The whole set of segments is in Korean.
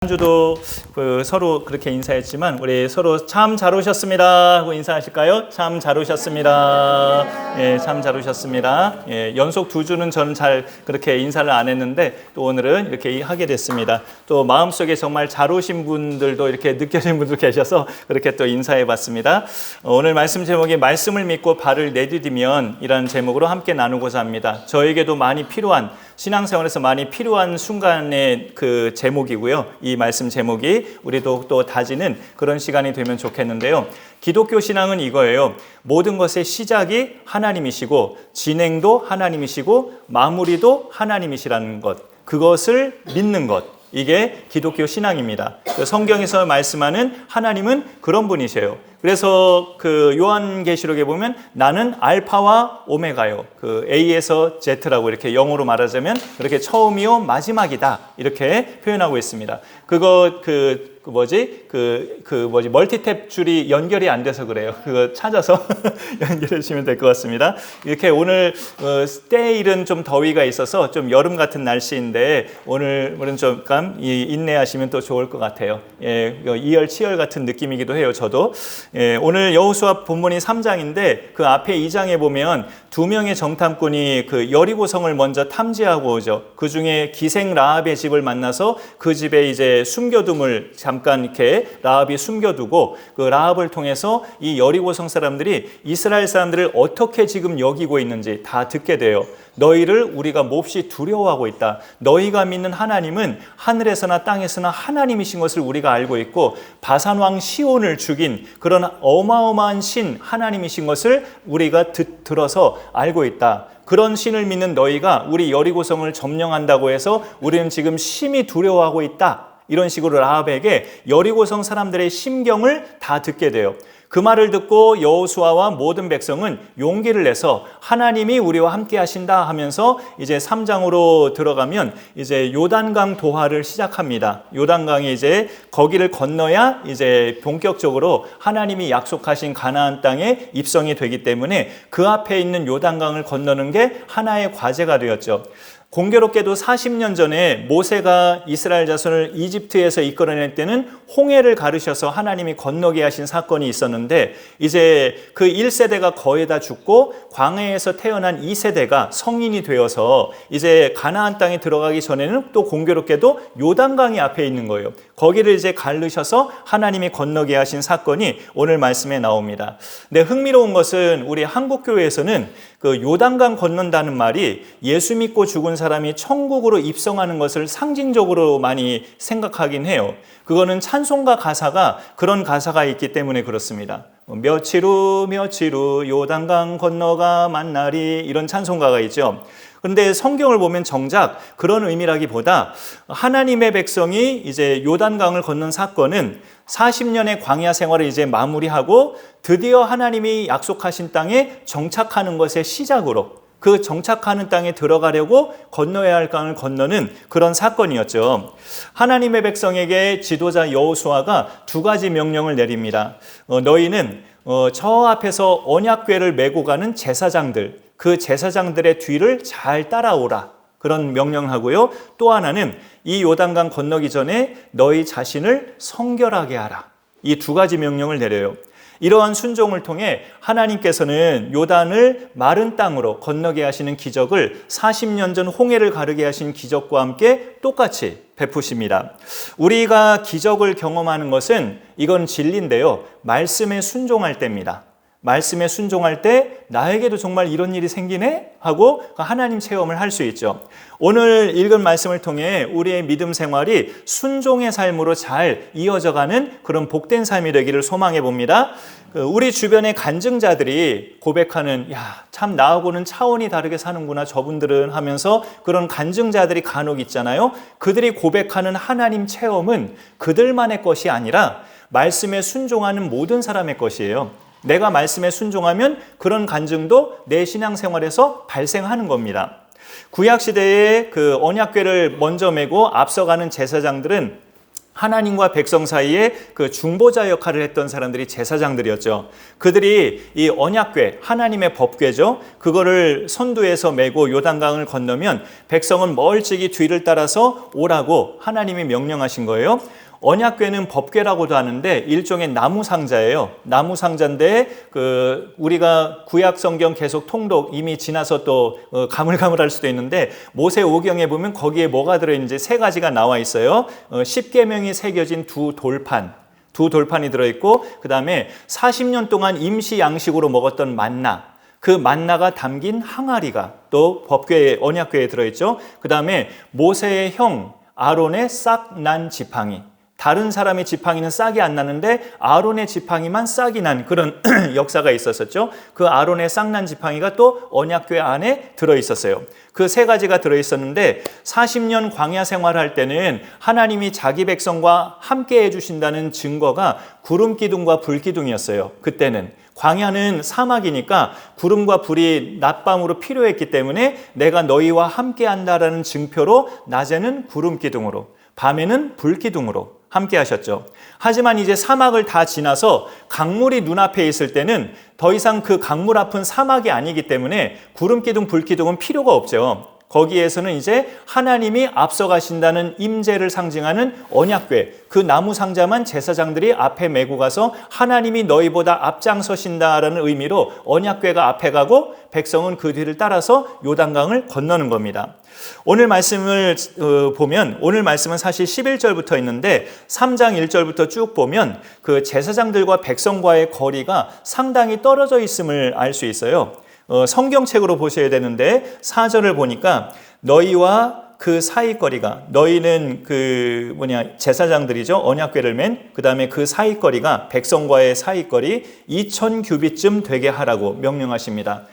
주도 서로 그렇게 인사했지만 우리 서로 참 잘 오셨습니다 하고 인사하실까요? 참 잘 오셨습니다. 예, 참 잘 오셨습니다. 예, 연속 2주는 저는 잘 그렇게 인사를 안 했는데 또 오늘은 이렇게 하게 됐습니다. 또 마음속에 정말 잘 오신 분들도 이렇게 느껴지는 분들 계셔서 그렇게 또 인사해 봤습니다. 오늘 말씀 제목이 말씀을 믿고 발을 내디디면 이라는 제목으로 함께 나누고자 합니다. 저에게도 많이 필요한 신앙생활에서 많이 필요한 순간의 그 제목이고요. 이 말씀 제목이 우리도 또 다지는 그런 시간이 되면 좋겠는데요. 기독교 신앙은 이거예요. 모든 것의 시작이 하나님이시고 진행도 하나님이시고 마무리도 하나님이시라는 것. 그것을 믿는 것. 이게 기독교 신앙입니다. 성경에서 말씀하는 하나님은 그런 분이세요. 그래서 그 요한계시록에 보면 나는 알파와 오메가요. 그 A에서 Z라고 이렇게 영어로 말하자면 그렇게 처음이요 마지막이다 이렇게 표현하고 있습니다. 그거 멀티탭 줄이 연결이 안 돼서 그래요. 그거 찾아서 연결해 주시면 될 것 같습니다. 이렇게 오늘 때일은 좀 더위가 있어서 좀 여름 같은 날씨인데 오늘은 좀 인내하시면 또 좋을 것 같아요. 예, 이열치열 같은 느낌이기도 해요. 저도. 예, 오늘 여호수아 본문이 3장인데 그 앞에 2장에 보면 2명의 정탐꾼이 그 여리고성을 먼저 탐지하고 오죠. 그 중에 기생 라합의 집을 만나서 그 집에 이제 숨겨둠을 잠깐 이렇게 라합이 숨겨두고 그 라합을 통해서 이 여리고성 사람들이 이스라엘 사람들을 어떻게 지금 여기고 있는지 다 듣게 돼요. 너희를 우리가 몹시 두려워하고 있다. 너희가 믿는 하나님은 하늘에서나 땅에서나 하나님이신 것을 우리가 알고 있고 바산왕 시온을 죽인 그런 어마어마한 신 하나님이신 것을 우리가 들어서 알고 있다. 그런 신을 믿는 너희가 우리 여리고성을 점령한다고 해서 우리는 지금 심히 두려워하고 있다. 이런 식으로 라합에게 여리고성 사람들의 심경을 다 듣게 돼요. 그 말을 듣고 여호수아와 모든 백성은 용기를 내서 하나님이 우리와 함께 하신다 하면서 이제 3장으로 들어가면 이제 요단강 도하를 시작합니다. 요단강이 이제 거기를 건너야 이제 본격적으로 하나님이 약속하신 가나안 땅에 입성이 되기 때문에 그 앞에 있는 요단강을 건너는 게 하나의 과제가 되었죠. 공교롭게도 40년 전에 모세가 이스라엘 자손을 이집트에서 이끌어낼 때는 홍해를 가르셔서 하나님이 건너게 하신 사건이 있었는데 이제 그 1세대가 거의 다 죽고 광야에서 태어난 2세대가 성인이 되어서 이제 가나안 땅에 들어가기 전에는 또 공교롭게도 요단강이 앞에 있는 거예요. 거기를 이제 가르셔서 하나님이 건너게 하신 사건이 오늘 말씀에 나옵니다. 근데 흥미로운 것은 우리 한국교회에서는 그 요단강 건넌다는 말이 예수 믿고 죽은 사람이 천국으로 입성하는 것을 상징적으로 많이 생각하긴 해요. 그거는 찬송가 가사가 그런 가사가 있기 때문에 그렇습니다. 며칠 후 요단강 건너가 만나리 이런 찬송가가 있죠. 그런데 성경을 보면 정작 그런 의미라기보다 하나님의 백성이 이제 요단강을 건넌 사건은 40년의 광야 생활을 이제 마무리하고 드디어 하나님이 약속하신 땅에 정착하는 것의 시작으로 그 정착하는 땅에 들어가려고 건너야 할 강을 건너는 그런 사건이었죠. 하나님의 백성에게 지도자 여호수아가 2가지 명령을 내립니다. 너희는 저 앞에서 언약궤를 메고 가는 제사장들, 그 제사장들의 뒤를 잘 따라오라. 그런 명령하고요. 또 하나는 이 요단강 건너기 전에 너희 자신을 성결하게 하라. 이 2가지 명령을 내려요. 이러한 순종을 통해 하나님께서는 요단을 마른 땅으로 건너게 하시는 기적을 40년 전 홍해를 가르게 하신 기적과 함께 똑같이 베푸십니다. 우리가 기적을 경험하는 것은 이건 진리인데요. 말씀에 순종할 때입니다. 말씀에 순종할 때 나에게도 정말 이런 일이 생기네? 하고 하나님 체험을 할 수 있죠. 오늘 읽은 말씀을 통해 우리의 믿음 생활이 순종의 삶으로 잘 이어져가는 그런 복된 삶이 되기를 소망해 봅니다. 우리 주변의 간증자들이 고백하는 참 나하고는 차원이 다르게 사는구나 저분들은 하면서 그런 간증자들이 간혹 있잖아요. 그들이 고백하는 하나님 체험은 그들만의 것이 아니라 말씀에 순종하는 모든 사람의 것이에요. 내가 말씀에 순종하면 그런 간증도 내 신앙생활에서 발생하는 겁니다. 구약시대에 그 언약궤를 먼저 메고 앞서가는 제사장들은 하나님과 백성 사이에 그 중보자 역할을 했던 사람들이 제사장들이었죠. 그들이 이 언약궤, 하나님의 법궤죠. 그거를 선두에서 메고 요단강을 건너면 백성은 멀찍이 뒤를 따라서 오라고 하나님이 명령하신 거예요. 언약궤는 법궤라고도 하는데 일종의 나무 상자예요. 나무 상자인데 우리가 구약 성경 계속 통독 이미 지나서 또 가물가물할 수도 있는데 모세 오경에 보면 거기에 뭐가 들어있는지 세 가지가 나와 있어요. 십계명이 새겨진 두 돌판이 들어있고 그 다음에 40년 동안 임시 양식으로 먹었던 만나, 그 만나가 담긴 항아리가 또 법궤 언약궤에 들어있죠. 그 다음에 모세의 형 아론의 싹 난 지팡이. 다른 사람의 지팡이는 싹이 안 나는데 아론의 지팡이만 싹이 난 그런 역사가 있었었죠. 그 아론의 싹난 지팡이가 또 언약궤 안에 들어있었어요. 그 세 가지가 들어있었는데 40년 광야 생활할 때는 하나님이 자기 백성과 함께 해주신다는 증거가 구름 기둥과 불 기둥이었어요. 그때는 광야는 사막이니까 구름과 불이 낮밤으로 필요했기 때문에 내가 너희와 함께 한다라는 증표로 낮에는 구름 기둥으로 밤에는 불 기둥으로 함께 하셨죠. 하지만 이제 사막을 다 지나서 강물이 눈앞에 있을 때는 더 이상 그 강물 앞은 사막이 아니기 때문에 구름기둥, 불기둥은 필요가 없죠. 거기에서는 이제 하나님이 앞서가신다는 임재를 상징하는 언약궤, 그 나무 상자만 제사장들이 앞에 메고 가서 하나님이 너희보다 앞장서신다라는 의미로 언약궤가 앞에 가고 백성은 그 뒤를 따라서 요단강을 건너는 겁니다. 오늘 말씀을 보면 오늘 말씀은 사실 11절부터 있는데 3장 1절부터 쭉 보면 그 제사장들과 백성과의 거리가 상당히 떨어져 있음을 알 수 있어요. 성경책으로 보셔야 되는데 4절을 보니까 너희와 그 사이거리가 너희는 제사장들이죠. 언약궤를 맨 그 다음에 그 사이거리가 백성과의 사이거리 2000규빗쯤 되게 하라고 명령하십니다.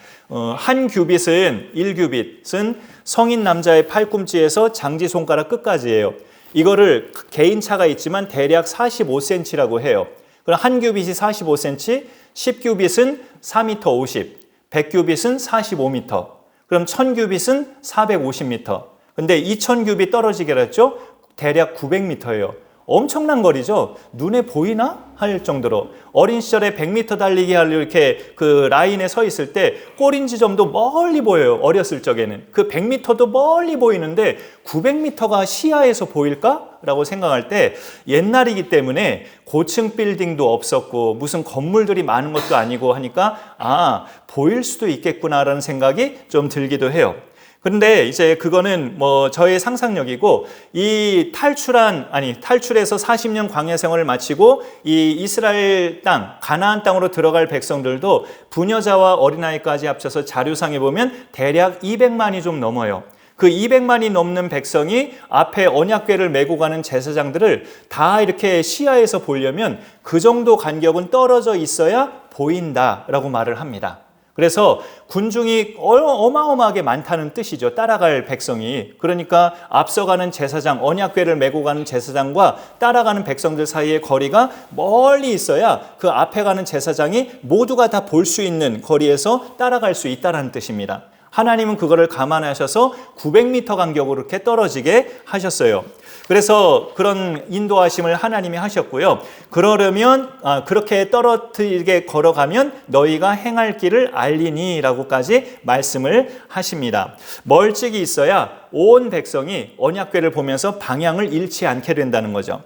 한 규빗은 1규빗은 성인 남자의 팔꿈치에서 장지 손가락 끝까지예요. 이거를 개인차가 있지만 대략 45cm라고 해요. 그럼 한 규빗이 45cm, 10규빗은 4m 50, 100규빗은 45m, 그럼 1000규빗은 450m. 근데 2000규빗 떨어지게 했죠? 대략 900m예요. 엄청난 거리죠. 눈에 보이나? 할 정도로 어린 시절에 100m 달리기 하려 이렇게 그 라인에 서 있을 때 꼬린 지점도 멀리 보여요. 어렸을 적에는 그 100m도 멀리 보이는데 900m가 시야에서 보일까? 라고 생각할 때 옛날이기 때문에 고층 빌딩도 없었고 무슨 건물들이 많은 것도 아니고 하니까 보일 수도 있겠구나라는 생각이 좀 들기도 해요. 그런데 이제 그거는 저의 상상력이고 이 탈출해서 40년 광야 생활을 마치고 이 이스라엘 땅 가나안 땅으로 들어갈 백성들도 부녀자와 어린아이까지 합쳐서 자료상에 보면 대략 200만이 좀 넘어요. 그 200만이 넘는 백성이 앞에 언약궤를 메고 가는 제사장들을 다 이렇게 시야에서 보려면 그 정도 간격은 떨어져 있어야 보인다라고 말을 합니다. 그래서 군중이 어마어마하게 많다는 뜻이죠. 따라갈 백성이. 그러니까 앞서가는 제사장, 언약궤를 메고 가는 제사장과 따라가는 백성들 사이의 거리가 멀리 있어야 그 앞에 가는 제사장이 모두가 다 볼 수 있는 거리에서 따라갈 수 있다는 뜻입니다. 하나님은 그거를 감안하셔서 900m 간격으로 이렇게 떨어지게 하셨어요. 그래서 그런 인도하심을 하나님이 하셨고요. 그러려면 그렇게 떨어뜨리게 걸어가면 너희가 행할 길을 알리니 라고까지 말씀을 하십니다. 멀찍이 있어야 온 백성이 언약궤를 보면서 방향을 잃지 않게 된다는 거죠.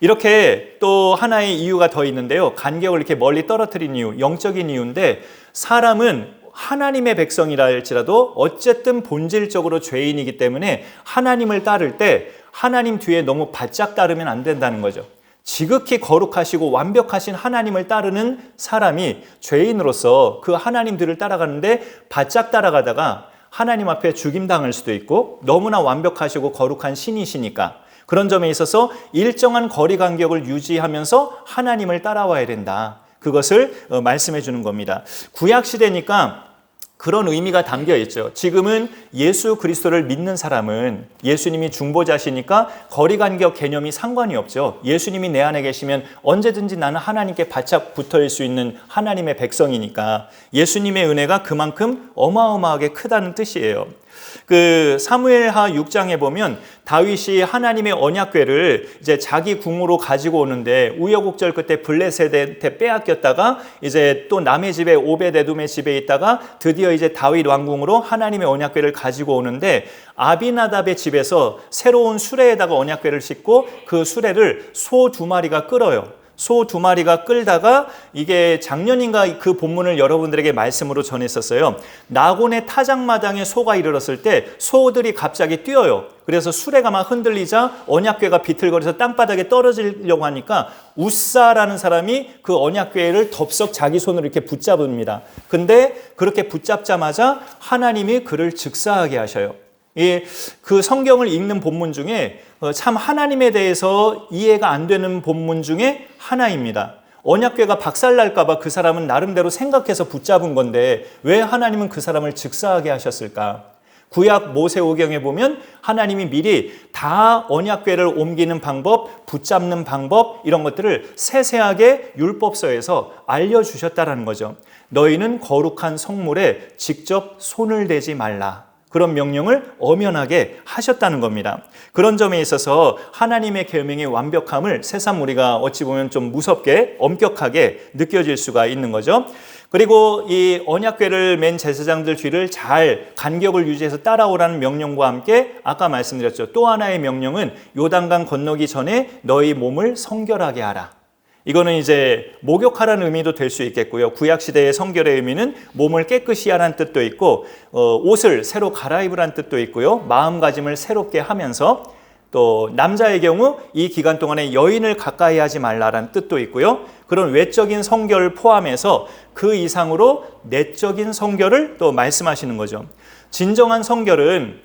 이렇게 또 하나의 이유가 더 있는데요. 간격을 이렇게 멀리 떨어뜨린 이유, 영적인 이유인데 사람은 하나님의 백성이라 할지라도 어쨌든 본질적으로 죄인이기 때문에 하나님을 따를 때 하나님 뒤에 너무 바짝 따르면 안 된다는 거죠. 지극히 거룩하시고 완벽하신 하나님을 따르는 사람이 죄인으로서 그 하나님들을 따라가는데 바짝 따라가다가 하나님 앞에 죽임당할 수도 있고 너무나 완벽하시고 거룩한 신이시니까 그런 점에 있어서 일정한 거리 간격을 유지하면서 하나님을 따라와야 된다. 그것을 말씀해 주는 겁니다. 구약 시대니까 그런 의미가 담겨 있죠. 지금은 예수 그리스도를 믿는 사람은 예수님이 중보자시니까 거리 간격 개념이 상관이 없죠. 예수님이 내 안에 계시면 언제든지 나는 하나님께 바짝 붙어있을 수 있는 하나님의 백성이니까 예수님의 은혜가 그만큼 어마어마하게 크다는 뜻이에요. 그 사무엘하 6장에 보면 다윗이 하나님의 언약궤를 이제 자기 궁으로 가지고 오는데 우여곡절 끝에 블레셋한테 빼앗겼다가 이제 또 남의 집에 오벳에돔의 집에 있다가 드디어 이제 다윗 왕궁으로 하나님의 언약궤를 가지고 오는데 아비나답의 집에서 새로운 수레에다가 언약궤를 싣고 그 수레를 소 2마리가 끌어요. 소 2마리가 끌다가 이게 작년인가 그 본문을 여러분들에게 말씀으로 전했었어요. 나곤의 타작마당에 소가 이르렀을 때 소들이 갑자기 뛰어요. 그래서 수레가 막 흔들리자 언약궤가 비틀거려서 땅바닥에 떨어지려고 하니까 우사라는 사람이 그 언약궤를 덥석 자기 손으로 이렇게 붙잡습니다. 근데 그렇게 붙잡자마자 하나님이 그를 즉사하게 하셔요. 그 성경을 읽는 본문 중에 참 하나님에 대해서 이해가 안 되는 본문 중에 하나입니다. 언약궤가 박살날까 봐 그 사람은 나름대로 생각해서 붙잡은 건데 왜 하나님은 그 사람을 즉사하게 하셨을까? 구약 모세오경에 보면 하나님이 미리 다 언약궤를 옮기는 방법, 붙잡는 방법 이런 것들을 세세하게 율법서에서 알려주셨다라는 거죠. 너희는 거룩한 성물에 직접 손을 대지 말라. 그런 명령을 엄연하게 하셨다는 겁니다. 그런 점에 있어서 하나님의 계명의 완벽함을 새삼 우리가 어찌 보면 좀 무섭게 엄격하게 느껴질 수가 있는 거죠. 그리고 이 언약궤를 맨 제사장들 뒤를 잘 간격을 유지해서 따라오라는 명령과 함께 아까 말씀드렸죠. 또 하나의 명령은 요단강 건너기 전에 너희 몸을 성결하게 하라. 이거는 이제 목욕하라는 의미도 될 수 있겠고요. 구약시대의 성결의 의미는 몸을 깨끗이 하라는 뜻도 있고 옷을 새로 갈아입으라는 뜻도 있고요. 마음가짐을 새롭게 하면서 또 남자의 경우 이 기간 동안에 여인을 가까이 하지 말라라는 뜻도 있고요. 그런 외적인 성결을 포함해서 그 이상으로 내적인 성결을 또 말씀하시는 거죠. 진정한 성결은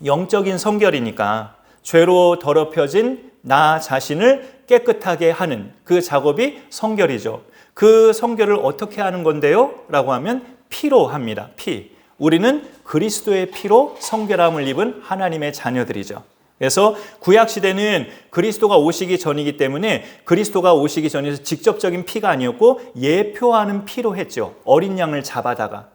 영적인 성결이니까 죄로 더럽혀진 나 자신을 깨끗하게 하는 그 작업이 성결이죠. 그 성결을 어떻게 하는 건데요? 라고 하면 피로 합니다. 피. 우리는 그리스도의 피로 성결함을 입은 하나님의 자녀들이죠. 그래서 구약시대는 그리스도가 오시기 전이기 때문에 그리스도가 오시기 전에 직접적인 피가 아니었고 예표하는 피로 했죠. 어린 양을 잡아다가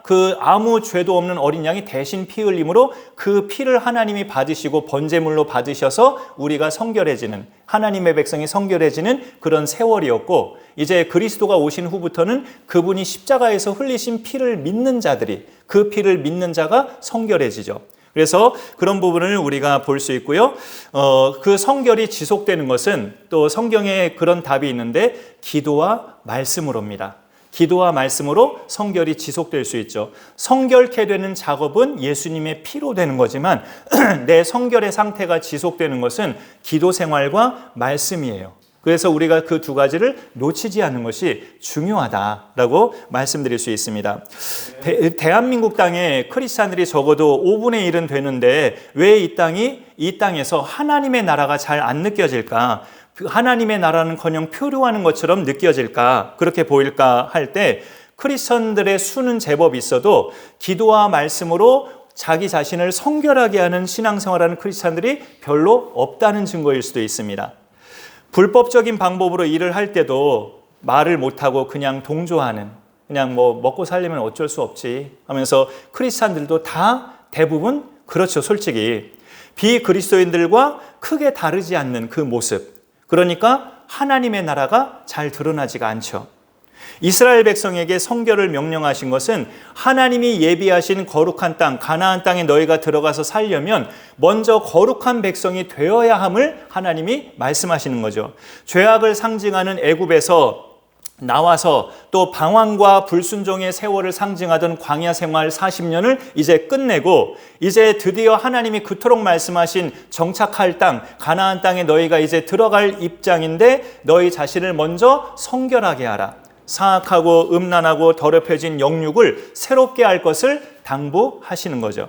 그 아무 죄도 없는 어린 양이 대신 피 흘림으로 그 피를 하나님이 받으시고 번제물로 받으셔서 우리가 성결해지는, 하나님의 백성이 성결해지는 그런 세월이었고, 이제 그리스도가 오신 후부터는 그분이 십자가에서 흘리신 피를 믿는 자들이, 그 피를 믿는 자가 성결해지죠. 그래서 그런 부분을 우리가 볼 수 있고요. 그 성결이 지속되는 것은 또 성경에 그런 답이 있는데 기도와 말씀으로입니다. 기도와 말씀으로 성결이 지속될 수 있죠. 성결케 되는 작업은 예수님의 피로 되는 거지만 내 성결의 상태가 지속되는 것은 기도 생활과 말씀이에요. 그래서 우리가 그 두 가지를 놓치지 않는 것이 중요하다라고 말씀드릴 수 있습니다. 대한민국 땅에 크리스찬들이 적어도 5분의 1은 되는데 왜 이 땅에서 하나님의 나라가 잘 안 느껴질까? 하나님의 나라는커녕 표류하는 것처럼 느껴질까? 그렇게 보일까 할 때 크리스천들의 수는 제법 있어도 기도와 말씀으로 자기 자신을 성결하게 하는 신앙생활하는 크리스천들이 별로 없다는 증거일 수도 있습니다. 불법적인 방법으로 일을 할 때도 말을 못하고 그냥 동조하는, 그냥 뭐 먹고 살려면 어쩔 수 없지 하면서 크리스천들도 다 대부분 그렇죠. 솔직히 비그리스도인들과 크게 다르지 않는 그 모습, 그러니까 하나님의 나라가 잘 드러나지가 않죠. 이스라엘 백성에게 성결을 명령하신 것은 하나님이 예비하신 거룩한 땅, 가나안 땅에 너희가 들어가서 살려면 먼저 거룩한 백성이 되어야 함을 하나님이 말씀하시는 거죠. 죄악을 상징하는 애굽에서 나와서 또 방황과 불순종의 세월을 상징하던 광야 생활 40년을 이제 끝내고 이제 드디어 하나님이 그토록 말씀하신 정착할 땅, 가나안 땅에 너희가 이제 들어갈 입장인데 너희 자신을 먼저 성결하게 하라. 사악하고 음란하고 더럽혀진 영육을 새롭게 할 것을 당부하시는 거죠.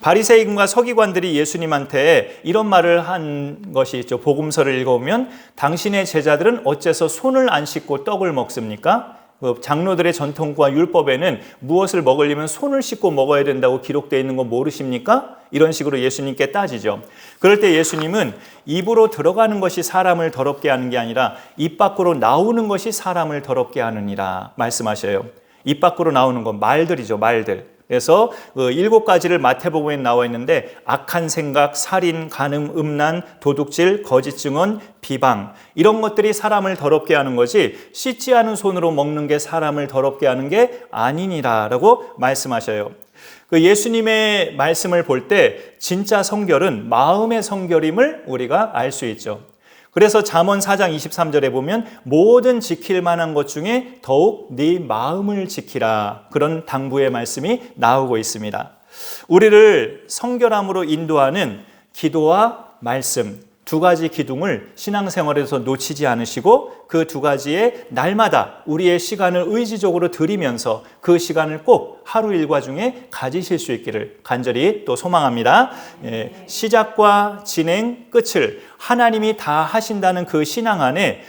바리새인과 서기관들이 예수님한테 이런 말을 한 것이 있죠. 복음서를 읽어보면 당신의 제자들은 어째서 손을 안 씻고 떡을 먹습니까? 장로들의 전통과 율법에는 무엇을 먹으려면 손을 씻고 먹어야 된다고 기록되어 있는 거 모르십니까? 이런 식으로 예수님께 따지죠. 그럴 때 예수님은 입으로 들어가는 것이 사람을 더럽게 하는 게 아니라 입 밖으로 나오는 것이 사람을 더럽게 하느니라 말씀하셔요. 입 밖으로 나오는 건 말들이죠. 말들. 그래서 7가지를 마태복음에 나와 있는데 악한 생각, 살인, 간음, 음란, 도둑질, 거짓 증언, 비방 이런 것들이 사람을 더럽게 하는 거지 씻지 않은 손으로 먹는 게 사람을 더럽게 하는 게 아니니라라고 말씀하셔요. 그 예수님의 말씀을 볼 때 진짜 성결은 마음의 성결임을 우리가 알 수 있죠. 그래서 잠언 4장 23절에 보면 모든 지킬 만한 것 중에 더욱 네 마음을 지키라 그런 당부의 말씀이 나오고 있습니다. 우리를 성결함으로 인도하는 기도와 말씀 2가지 기둥을 신앙생활에서 놓치지 않으시고 그 2가지에 날마다 우리의 시간을 의지적으로 드리면서 그 시간을 꼭 하루 일과 중에 가지실 수 있기를 간절히 또 소망합니다. 시작과 진행, 끝을 하나님이 다 하신다는 그 신앙 안에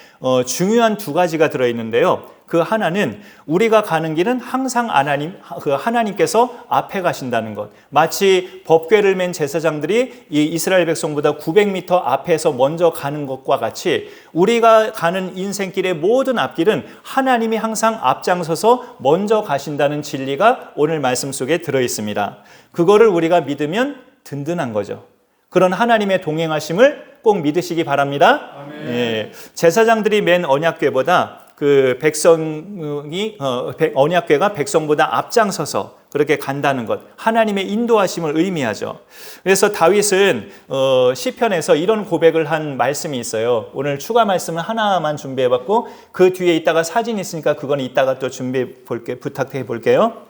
중요한 2가지가 들어있는데요. 그 하나는 우리가 가는 길은 항상 하나님께서 앞에 가신다는 것. 마치 법궤를 맨 제사장들이 이 이스라엘 백성보다 900m 앞에서 먼저 가는 것과 같이 우리가 가는 인생길의 모든 앞길은 하나님이 항상 앞장서서 먼저 가신다는 진리가 오늘 말씀 속에 들어있습니다. 그거를 우리가 믿으면 든든한 거죠. 그런 하나님의 동행하심을 꼭 믿으시기 바랍니다. 제사장들이 맨 언약궤보다 그 언약궤가 백성보다 앞장서서 그렇게 간다는 것, 하나님의 인도하심을 의미하죠. 그래서 다윗은 시편에서 이런 고백을 한 말씀이 있어요. 오늘 추가 말씀을 하나만 준비해봤고 그 뒤에 있다가 사진이 있으니까 그건 이따가 또 부탁해 볼게요.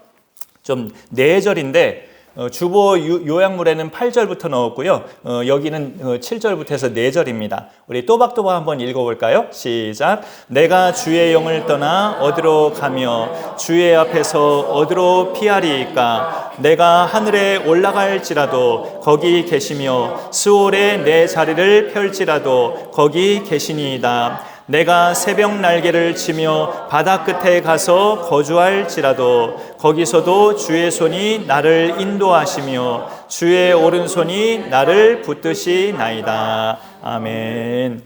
좀 4절인데 주보 요약물에는 8절부터 넣었고요. 여기는 7절부터 해서 4절입니다. 우리 또박또박 한번 읽어볼까요? 시작. 내가 주의 영을 떠나 어디로 가며 주의 앞에서 어디로 피하리이까? 내가 하늘에 올라갈지라도 거기 계시며 스올에 내 자리를 펼지라도 거기 계시니이다. 내가 새벽 날개를 치며 바다 끝에 가서 거주할지라도 거기서도 주의 손이 나를 인도하시며 주의 오른손이 나를 붙드시나이다. 아멘.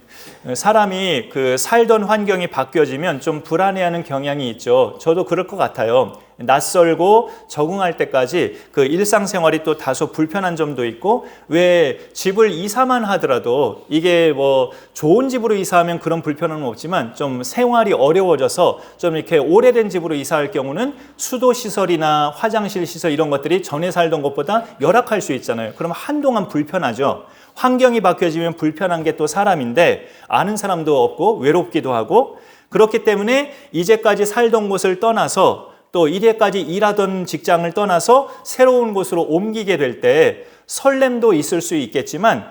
사람이 그 살던 환경이 바뀌어지면 좀 불안해하는 경향이 있죠. 저도 그럴 것 같아요. 낯설고 적응할 때까지 그 일상생활이 또 다소 불편한 점도 있고, 왜 집을 이사만 하더라도 이게 뭐 좋은 집으로 이사하면 그런 불편함은 없지만 좀 생활이 어려워져서 좀 이렇게 오래된 집으로 이사할 경우는 수도 시설이나 화장실 시설 이런 것들이 전에 살던 것보다 열악할 수 있잖아요. 그럼 한동안 불편하죠. 환경이 바뀌어지면 불편한 게 또 사람인데 아는 사람도 없고 외롭기도 하고, 그렇기 때문에 이제까지 살던 곳을 떠나서 또 이제까지 일하던 직장을 떠나서 새로운 곳으로 옮기게 될 때 설렘도 있을 수 있겠지만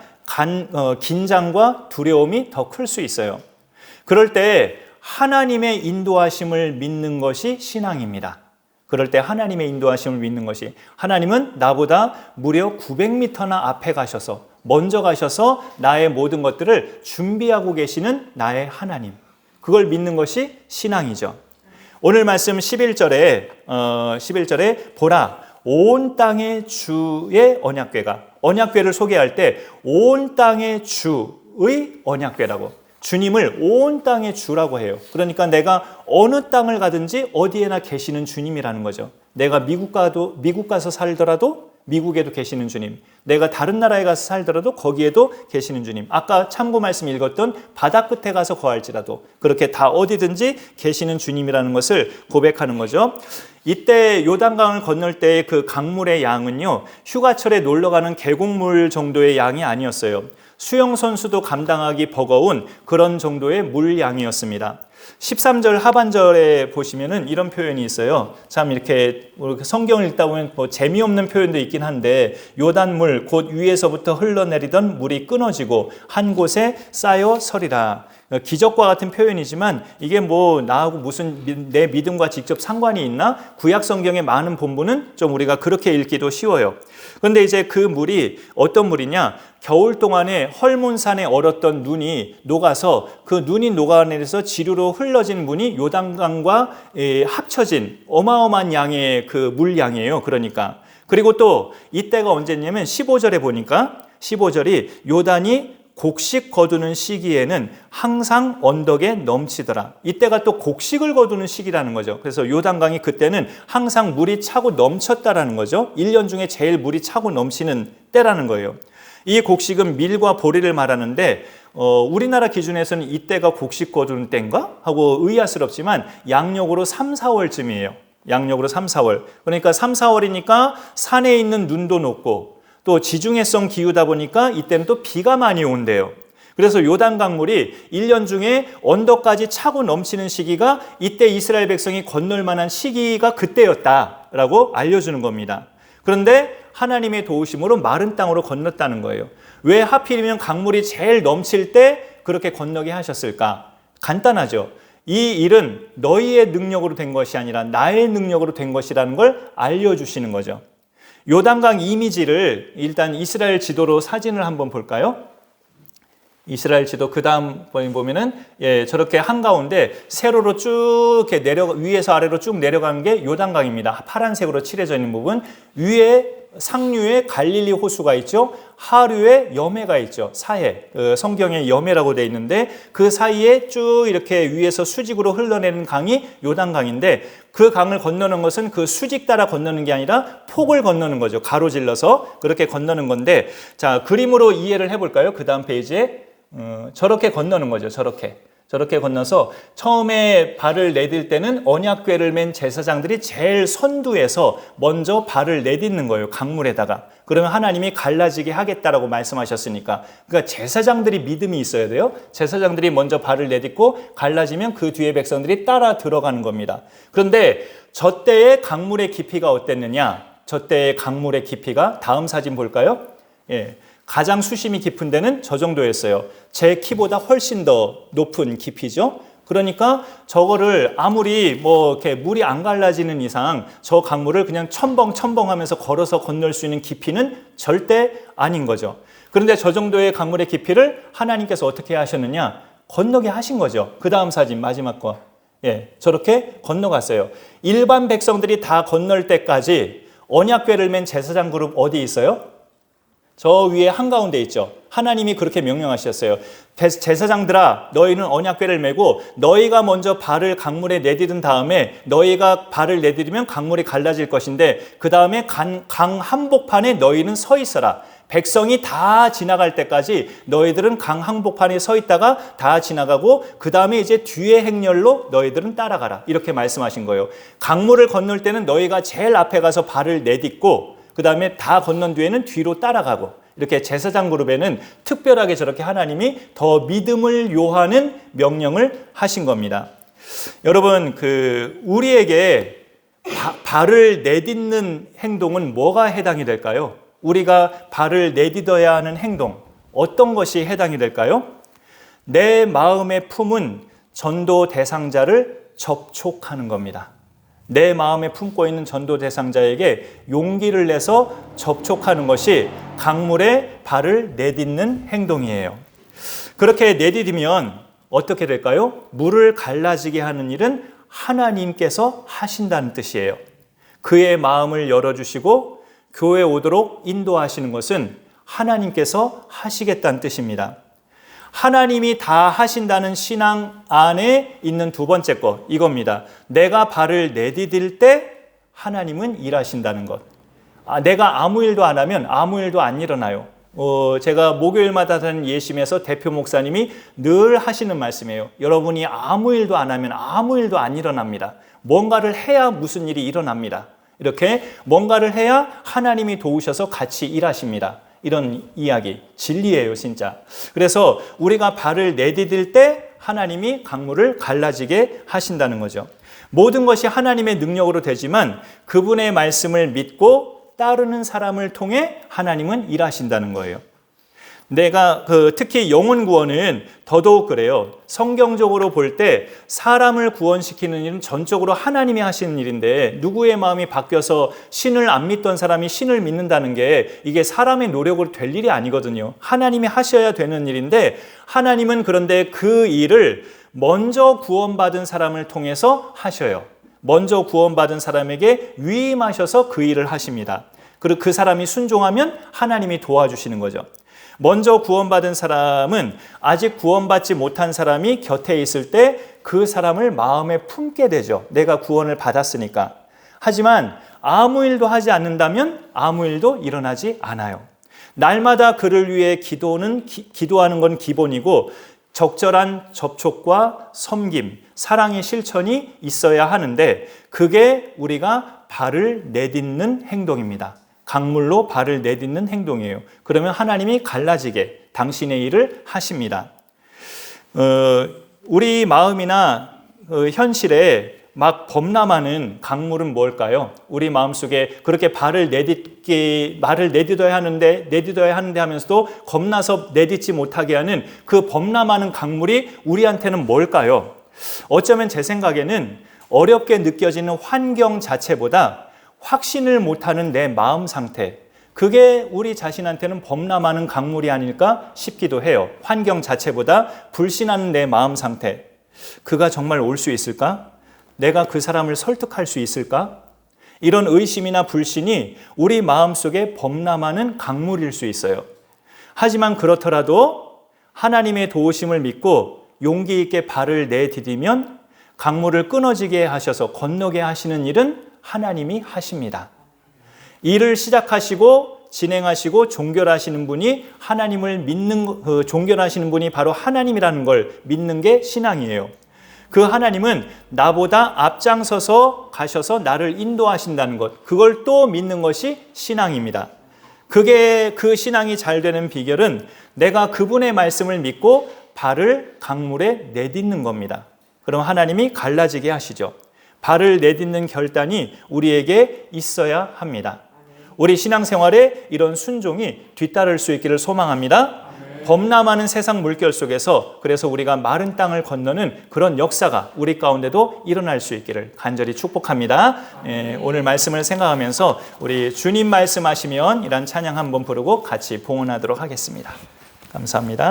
긴장과 두려움이 더 클 수 있어요. 그럴 때 하나님의 인도하심을 믿는 것이 신앙입니다. 그럴 때 하나님의 인도하심을 믿는 것이, 하나님은 나보다 무려 900m나 앞에 가셔서 먼저 가셔서 나의 모든 것들을 준비하고 계시는 나의 하나님, 그걸 믿는 것이 신앙이죠. 오늘 말씀 11절에 보라 온 땅의 주의 언약궤가, 언약궤를 소개할 때 온 땅의 주의 언약궤라고, 주님을 온 땅의 주라고 해요. 그러니까 내가 어느 땅을 가든지 어디에나 계시는 주님이라는 거죠. 내가 미국 가서 살더라도 미국에도 계시는 주님, 내가 다른 나라에 가서 살더라도 거기에도 계시는 주님, 아까 참고 말씀 읽었던 바다 끝에 가서 거할지라도 그렇게 다 어디든지 계시는 주님이라는 것을 고백하는 거죠. 이때 요단강을 건널 때 그 강물의 양은요, 휴가철에 놀러가는 계곡물 정도의 양이 아니었어요. 수영선수도 감당하기 버거운 그런 정도의 물양이었습니다. 13절 하반절에 보시면은 이런 표현이 있어요. 참 이렇게 성경을 읽다 보면 뭐 재미없는 표현도 있긴 한데, 요단물 곧 위에서부터 흘러내리던 물이 끊어지고 한 곳에 쌓여 서리라. 기적과 같은 표현이지만 이게 뭐 나하고 무슨 내 믿음과 직접 상관이 있나? 구약 성경의 많은 본문은 좀 우리가 그렇게 읽기도 쉬워요. 그런데 이제 그 물이 어떤 물이냐? 겨울 동안에 헐몬산에 얼었던 눈이 녹아서 그 눈이 녹아내려서 지류로 흘러진 물이 요단강과 합쳐진 어마어마한 양의 그 물양이에요. 그리고 또 이때가 언제냐면 15절에 보니까 15절이 요단이 곡식 거두는 시기에는 항상 언덕에 넘치더라. 이때가 또 곡식을 거두는 시기라는 거죠. 그래서 요단강이 그때는 항상 물이 차고 넘쳤다라는 거죠. 1년 중에 제일 물이 차고 넘치는 때라는 거예요. 이 곡식은 밀과 보리를 말하는데 우리나라 기준에서는 이때가 곡식 거두는 때인가? 하고 의아스럽지만 양력으로 3, 4월쯤이에요. 양력으로 3, 4월. 그러니까 3, 4월이니까 산에 있는 눈도 높고 또 지중해성 기후다 보니까 이때는 또 비가 많이 온대요. 그래서 요단강물이 1년 중에 언덕까지 차고 넘치는 시기가 이때 이스라엘 백성이 건널 만한 시기가 그때였다라고 알려주는 겁니다. 그런데 하나님의 도우심으로 마른 땅으로 건넜다는 거예요. 왜 하필이면 강물이 제일 넘칠 때 그렇게 건너게 하셨을까? 간단하죠. 이 일은 너희의 능력으로 된 것이 아니라 나의 능력으로 된 것이라는 걸 알려주시는 거죠. 요단강 이미지를 일단 이스라엘 지도로 사진을 한번 볼까요? 이스라엘 지도 그 다음 보면은 저렇게 한가운데 세로로 쭉 이렇게 위에서 아래로 쭉 내려가는 게 요단강입니다. 파란색으로 칠해져 있는 부분. 위에 상류에 갈릴리 호수가 있죠. 하류에 여매가 있죠. 사해. 성경에 여매라고 되어 있는데 그 사이에 쭉 이렇게 위에서 수직으로 흘러내는 강이 요단강인데 그 강을 건너는 것은 그 수직 따라 건너는 게 아니라 폭을 건너는 거죠. 가로질러서 그렇게 건너는 건데 자, 그림으로 이해를 해볼까요? 그 다음 페이지에 저렇게 건너는 거죠. 저렇게 건너서 처음에 발을 내딜 때는 언약궤를 맨 제사장들이 제일 선두에서 먼저 발을 내딛는 거예요. 강물에다가. 그러면 하나님이 갈라지게 하겠다라고 말씀하셨으니까. 그러니까 제사장들이 믿음이 있어야 돼요. 제사장들이 먼저 발을 내딛고 갈라지면 그 뒤에 백성들이 따라 들어가는 겁니다. 그런데 저 때의 강물의 깊이가 어땠느냐? 저 때의 강물의 깊이가 다음 사진 볼까요? 가장 수심이 깊은 데는 저 정도였어요. 제 키보다 훨씬 더 높은 깊이죠. 그러니까 저거를 아무리 이렇게 물이 안 갈라지는 이상 저 강물을 그냥 첨벙첨벙하면서 걸어서 건널 수 있는 깊이는 절대 아닌 거죠. 그런데 저 정도의 강물의 깊이를 하나님께서 어떻게 하셨느냐? 건너게 하신 거죠. 그 다음 사진 마지막 거. 저렇게 건너갔어요. 일반 백성들이 다 건널 때까지 언약궤를 맨 제사장 그룹 어디 있어요? 저 위에 한가운데 있죠. 하나님이 그렇게 명령하셨어요. 제사장들아, 너희는 언약궤를 메고 너희가 먼저 발을 강물에 내디딘 다음에 너희가 발을 내디디면 강물이 갈라질 것인데 그 다음에 강 한복판에 너희는 서 있어라. 백성이 다 지나갈 때까지 너희들은 강 한복판에 서 있다가 다 지나가고 그 다음에 이제 뒤에 행렬로 너희들은 따라가라. 이렇게 말씀하신 거예요. 강물을 건널 때는 너희가 제일 앞에 가서 발을 내딛고 그 다음에 다 건넌 뒤에는 뒤로 따라가고 이렇게 제사장 그룹에는 특별하게 저렇게 하나님이 더 믿음을 요하는 명령을 하신 겁니다. 여러분, 우리에게 발을 내딛는 행동은 뭐가 해당이 될까요? 우리가 발을 내딛어야 하는 행동, 어떤 것이 해당이 될까요? 내 마음의 품은 전도 대상자를 접촉하는 겁니다. 내 마음에 품고 있는 전도 대상자에게 용기를 내서 접촉하는 것이 강물에 발을 내딛는 행동이에요. 그렇게 내디디면 어떻게 될까요? 물을 갈라지게 하는 일은 하나님께서 하신다는 뜻이에요. 그의 마음을 열어주시고 교회에 오도록 인도하시는 것은 하나님께서 하시겠다는 뜻입니다. 하나님이 다 하신다는 신앙 안에 있는 두 번째 것, 이겁니다. 내가 발을 내디딜 때 하나님은 일하신다는 것. 내가 아무 일도 안 하면 아무 일도 안 일어나요. 제가 목요일마다 하는 예심에서 대표 목사님이 늘 하시는 말씀이에요. 여러분이 아무 일도 안 하면 아무 일도 안 일어납니다. 뭔가를 해야 무슨 일이 일어납니다. 이렇게 뭔가를 해야 하나님이 도우셔서 같이 일하십니다. 이런 이야기, 진리예요, 진짜. 그래서 우리가 발을 내디딜 때 하나님이 강물을 갈라지게 하신다는 거죠. 모든 것이 하나님의 능력으로 되지만 그분의 말씀을 믿고 따르는 사람을 통해 하나님은 일하신다는 거예요. 내가 특히 영혼 구원은 더더욱 그래요. 성경적으로 볼 때 사람을 구원시키는 일은 전적으로 하나님이 하시는 일인데 누구의 마음이 바뀌어서 신을 안 믿던 사람이 신을 믿는다는 게 이게 사람의 노력으로 될 일이 아니거든요. 하나님이 하셔야 되는 일인데 하나님은 그런데 그 일을 먼저 구원받은 사람을 통해서 하셔요. 먼저 구원받은 사람에게 위임하셔서 그 일을 하십니다. 그리고 그 사람이 순종하면 하나님이 도와주시는 거죠. 먼저 구원받은 사람은 아직 구원받지 못한 사람이 곁에 있을 때 그 사람을 마음에 품게 되죠. 내가 구원을 받았으니까. 하지만 아무 일도 하지 않는다면 아무 일도 일어나지 않아요. 날마다 그를 위해 기도하는 건 기본이고 적절한 접촉과 섬김, 사랑의 실천이 있어야 하는데 그게 우리가 발을 내딛는 행동입니다. 강물로 발을 내딛는 행동이에요. 그러면 하나님이 갈라지게 당신의 일을 하십니다. 우리 마음이나 현실에 막 범람하는 강물은 뭘까요? 우리 마음속에 그렇게 말을 내딛어야 하는데 하면서도 겁나서 내딛지 못하게 하는 그 범람하는 강물이 우리한테는 뭘까요? 어쩌면 제 생각에는 어렵게 느껴지는 환경 자체보다 확신을 못하는 내 마음 상태, 그게 우리 자신한테는 범람하는 강물이 아닐까 싶기도 해요. 환경 자체보다 불신하는 내 마음 상태, 그가 정말 올 수 있을까? 내가 그 사람을 설득할 수 있을까? 이런 의심이나 불신이 우리 마음속에 범람하는 강물일 수 있어요. 하지만 그렇더라도 하나님의 도우심을 믿고 용기 있게 발을 내디디면 강물을 끊어지게 하셔서 건너게 하시는 일은 하나님이 하십니다. 일을 시작하시고 진행하시고 종결하시는 분이 종결하시는 분이 바로 하나님이라는 걸 믿는 게 신앙이에요. 그 하나님은 나보다 앞장서서 가셔서 나를 인도하신다는 것, 그걸 또 믿는 것이 신앙입니다. 그 신앙이 잘 되는 비결은 내가 그분의 말씀을 믿고 발을 강물에 내딛는 겁니다. 그럼 하나님이 갈라지게 하시죠. 발을 내딛는 결단이 우리에게 있어야 합니다. 우리 신앙생활에 이런 순종이 뒤따를 수 있기를 소망합니다. 범람하는 세상 물결 속에서 그래서 우리가 마른 땅을 건너는 그런 역사가 우리 가운데도 일어날 수 있기를 간절히 축복합니다. 오늘 말씀을 생각하면서 우리 주님 말씀하시면 이란 찬양 한번 부르고 같이 봉헌하도록 하겠습니다. 감사합니다.